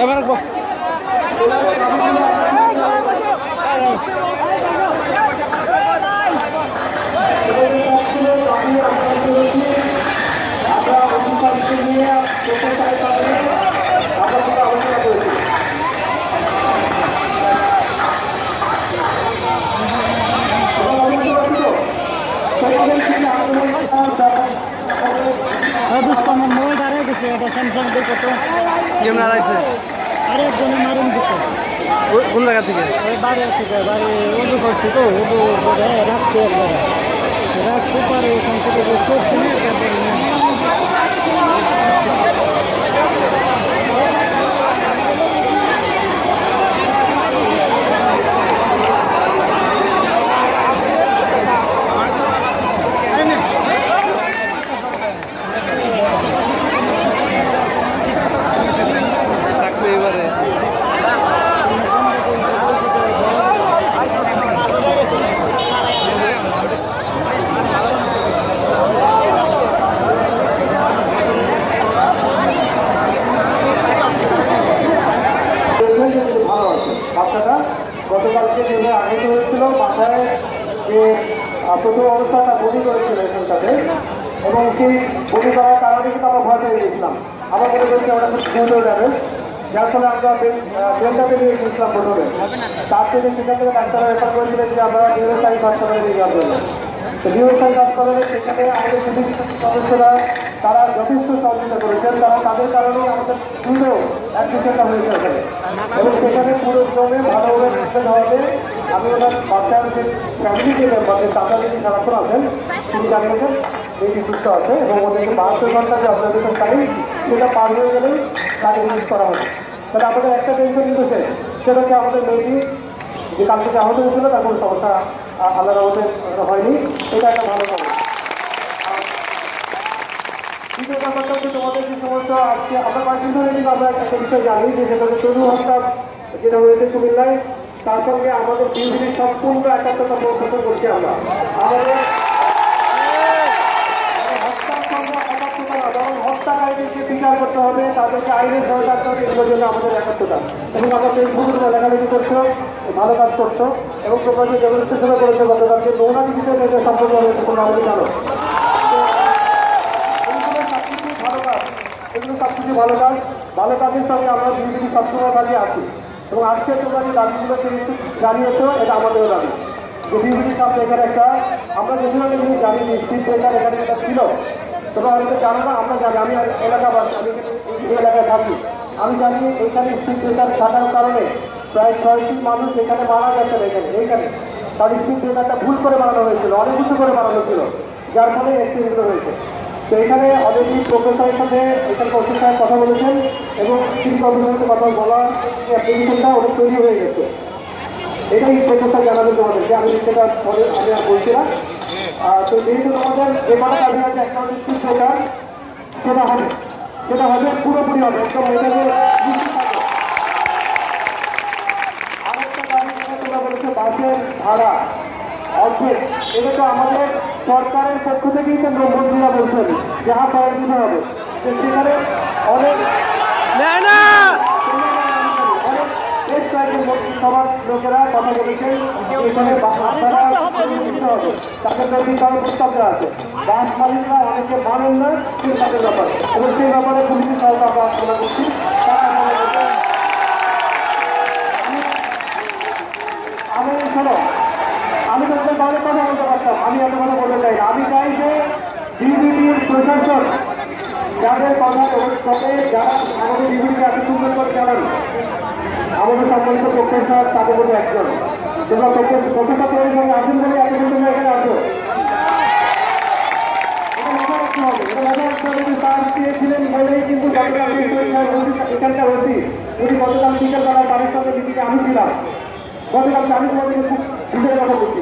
এবার দোস্ত আমার মোবাইল হারিয়ে গেছে, এটা স্যামসাং দিয়ে কত কেমন হারাইছে? আরেকজনে মারুন দিছে কোন জায়গা থেকে? ওই বাড়ি থেকে বাড়ি উজু করছি তো উজু করে রাখছি এক জায়গায় রাখছি পরে ওখান থেকে সরছি না বাচ্চাটা গতকালকে যেভাবে আহত হয়েছিল মাথায় যে প্রথম অবস্থাটা বমি করেছিল এখানটাতে এবং সেই বমি করার কারণে কিন্তু আমরা ভয় পেয়ে গিয়েছিলাম। আমার মনে করছি আমরা খুব দ্রুত যাবে, যার ফলে আমরা বেলটাতে নিয়ে গিয়েছিলাম প্রথমে। তার থেকে সেখান থেকে ডাক্তাররা রেফার করেছিলেন যে আমরা নিউরোসাইন্স হাসপাতালে নিয়ে যাওয়ার জন্য। তো নিউরোসাইন্স হাসপাতালে সেখানে আমাদের চিকিৎসক সদস্যরা তারা যথেষ্ট সহযোগিতা করেছেন, তারা তাদের কারণেই আমাদের দ্রুত অ্যাডমিশনটা হয়েছে ওখানে এবং সেখানে পুরো জমে ভালোভাবে ট্রিটমেন্ট হওয়াতে আমি ওনার বাচ্চার যে ফ্যামিলি যে মেম্বার যে চাচা যিনি সারাক্ষণ আছেন তিনি জানিয়েছেন মেয়েটি সুস্থ আছে এবং ওদেরকে 72 ঘন্টা যে অবজারভেশন টাইম সেটা পার হয়ে গেলেই তাকে রিলিজ করা হবে। তাহলে আমাদের একটা টেনশন কিন্তু সেটা হচ্ছে আমাদের মেয়েটি যে কাল থেকে আহত হয়েছিল তার কোনো সমস্যা আল্লাহর আমাদের হয়নি, এটা একটা ভালো খবর। দ্বিতীয় ব্যাপারটা হচ্ছে তোমাদের যে সমস্যা আজকে আমরা কয়েকদিন ধরে কিন্তু আমরা একটা বিষয় জানি যে সেটা হচ্ছে তরু হত্যা যেটা হয়েছে কুমিল্লায়, তার সঙ্গে আমাদের বিউটির সম্পূর্ণ একাত্মতা প্রদর্শন করছি আমরা। আমাদের হত্যার সঙ্গে একাত্মতা না, বরং হত্যাকারীদেরকে বিচার করতে হবে, তাদেরকে আইনের সহায়তা করতে হবে, এগুলোর জন্য আমাদের একাত্মতা। এবং আমরা ফেসবুকে লেখালেখি করছো, ভালো কাজ করছো এবং প্রকাশে ডেমনস্ট্রেশনও করেছো গতকালকে নৌনারি বিষয়ে এটা সম্পর্ক হয়েছে তোমরা আমাদের জানো। এগুলো সব কিছু ভালো কাজের সঙ্গে আমরা বিজেপি সবসময় কাজে আছি এবং আজকে তোমরা যে দাবিগুলো জানিয়েছো এটা আমাদেরও দাবি যে বিজেপি সামনে এখানে একটা আমরা যেগুলো জিনিস জানি স্পিড ব্রেকার এখানে যেটা ছিল তোমরা হয়তো জানো না, আমরা জানি। আমি এলাকাবাসী, আমি এই এলাকায় থাকি, আমি জানি এখানে স্পিড ব্রেকার থাকার কারণে প্রায় 6টি মানুষ এখানে মারা গেছেন। এইখানে তার স্পিড ব্রেকারটা ভুল করে বানানো হয়েছিল, অনেক কিছু করে বানানো ছিল, যার ফলে অ্যাক্সিডেন্ট হয়েছে। তো এখানে অলরেডি প্রফেসরের সাথে এখানে প্রফেসর সাহেব কথা বলেছেন এবং তিনি প্রফেসরের কথা বলার যে অ্যাপ্লিকেশনটা অনেক তৈরি হয়ে গেছে। এটাই প্রফেসর জানাবেন তোমাদেরকে, আমি সেটা আমি আর বলছি না। তো যেহেতু তোমাদের যে কটা দাবি আছে একটা সেটা হবে পুরোপুরি হবে একদম। এটাকে আরেকটা দাবি তোমরা বলেছে বাসের ভাড়া অর্ধেক, এটা তো আমাদের সরকারের পক্ষ থেকেই তো মন্ত্রীরা বলছেন যাহা পাওয়া দিতে হবে। সেখানে অনেক বেশ কয়েকজন মন্ত্রিসভার লোকেরা কথা বলেছেন এখানে তাদের প্রতি কারো প্রস্তাব দেওয়া আছে। বাস মালিকরা অনেকে মানেন না তাদের ব্যাপারে এবং সেই ব্যাপারে পুলিশের সহায়তা আমরা আলোচনা করছি। আমি শোনো, আমি তোমাদের দলের কথা বলতে পারতাম, আমি এত কথা বলতে চাই না। আমি চাই যে বিজেপির প্রশাসন যাদের কথা তবে যারা আমাদের বিজেপিকে এত সুন্দর করে চালান, আমাদের সম্মানিত প্রফেসর তাদের মধ্যে একজন। তোমরা প্রফেসর তৈরি সঙ্গে আসেন বলে এত সুন্দর এখানে আসো, এটা মাথা রাখতে হবে। এটা মাথা রাখতে হবে যে তার চেয়েছিলেন বলেই কিন্তু এখানকার হচ্ছি। উনি গতকাল বিকেলবেলা তাদের সঙ্গে মিটিংয়ে আমি ছিলাম। গতকাল আমি তোমাদেরকে খুব ভিতরে কথা বলছি।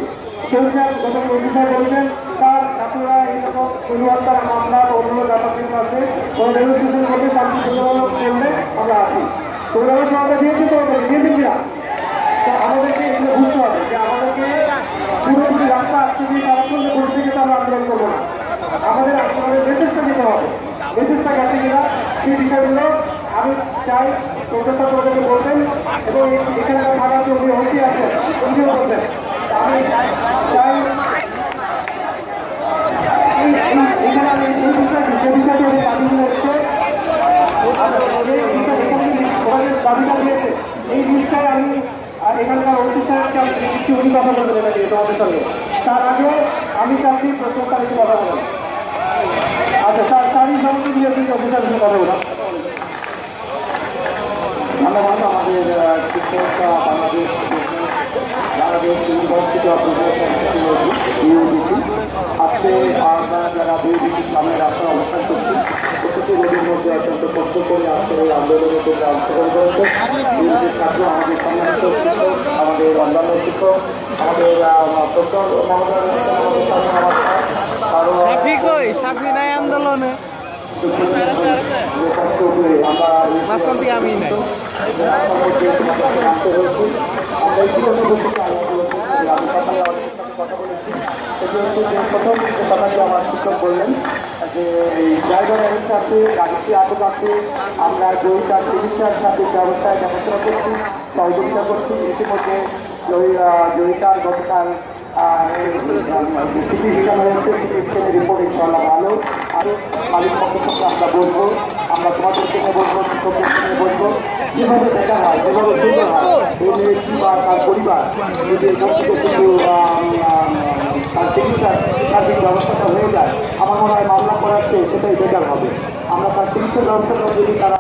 গতকাল অভিযোগ বলেছেন তার ছাত্ররা এইরকম পরিবর্তন মামলা অন্য ব্যাপার কিন্তু আছে, কোনো ডেমনস্ট্রেশন করতে শান্তিপূর্ণমূলক করলে আমরা আছি। তোমরা আমরা দিয়েছি দিয়েছি কিনা? তো আমাদেরকে এগুলো বুঝতে হবে যে আমাদেরকে পুরোপুরি রাস্তা আসতে দিয়ে সারাক্ষণ ঘুরে থেকে তো আমরা আন্দোলন করবো না। আমাদের মেসেজটা দিতে হবে, মেসেজটা গেছে কিনা সেই বিষয়গুলো আমি চাই প্রফেসর ওদেরকে বলবেন এবং এখানকার থাকার যে উনি হস্তি আছেন উনিও বলবেন। আমি চাই এখানে আমি এই বিষয়টি যে বিষয়টি ওদের দাবিগুলো হচ্ছে দাবিটা দিয়েছে এই বিষয়ে আমি এখানকার অফিসারকে আমি দিচ্ছি, উনি কথা বলবেন এটা নিয়ে তোমাদের সঙ্গে। তার আগে আমি চাচ্ছি প্রশ্নটা একটু কথা বলেন। আচ্ছা স্যার স্যারই সঙ্গে দিয়ে অফিসার কথা বললাম। ধন্যবাদ আমাদের শিক্ষক বাংলাদেশ ইউনিভার্সিটি অফ ইউডিসি। আজকে আমরা যারা বিউডিসি সামনে রাস্তায় অবস্থান করছি প্রতিটি রোগীর মধ্যে অত্যন্ত কষ্ট করে আজকে এই আন্দোলনে তোমরা অংশগ্রহণ করেছে। বিউডিসির ছাত্র, আমাদের সম্মানিত শিক্ষক, আমাদের অন্যান্য শিক্ষক, আমাদের প্রফেসর মহোদয়, আমাদের সামনে আমার কারণ সাফি নাই আন্দোলনে কষ্ট করে আমরা মাঝখান থেকে আমি নাই কথা বলেছি। প্রথম যে কথাটি আমার শিক্ষক বললেন যে এই ড্রাইভার অ্যারেস্ট আছে, গাড়িটি আটক আছে, আমরা জয়িতার চিকিৎসার সাথে ব্যবস্থায় দেখাশোনা করছি, সহযোগিতা করছি। ইতিমধ্যে জয়িতার গতকাল সিটি স্ক্যান হয়েছে, সিটি স্ক্যানের রিপোর্ট ইনশাআল্লাহ ভালো। আরও মালিক পক্ষের সঙ্গে আমরা বলবো, আমরা তোমাদের থেকে বলবো, শিক্ষকদের সঙ্গে বলবো, কীভাবে দেখা হয়, যেভাবে সুন্দর হয় এই মেয়েটি বা তার পরিবার যদি কিছু তার চিকিৎসার সার্বিক ব্যবস্থাটা হয়ে যায়, আমার মনে হয় মামলা করার চেয়ে সেটাই বেটার হবে। আমরা তার চিকিৎসার ব্যবস্থাটা যদি তারা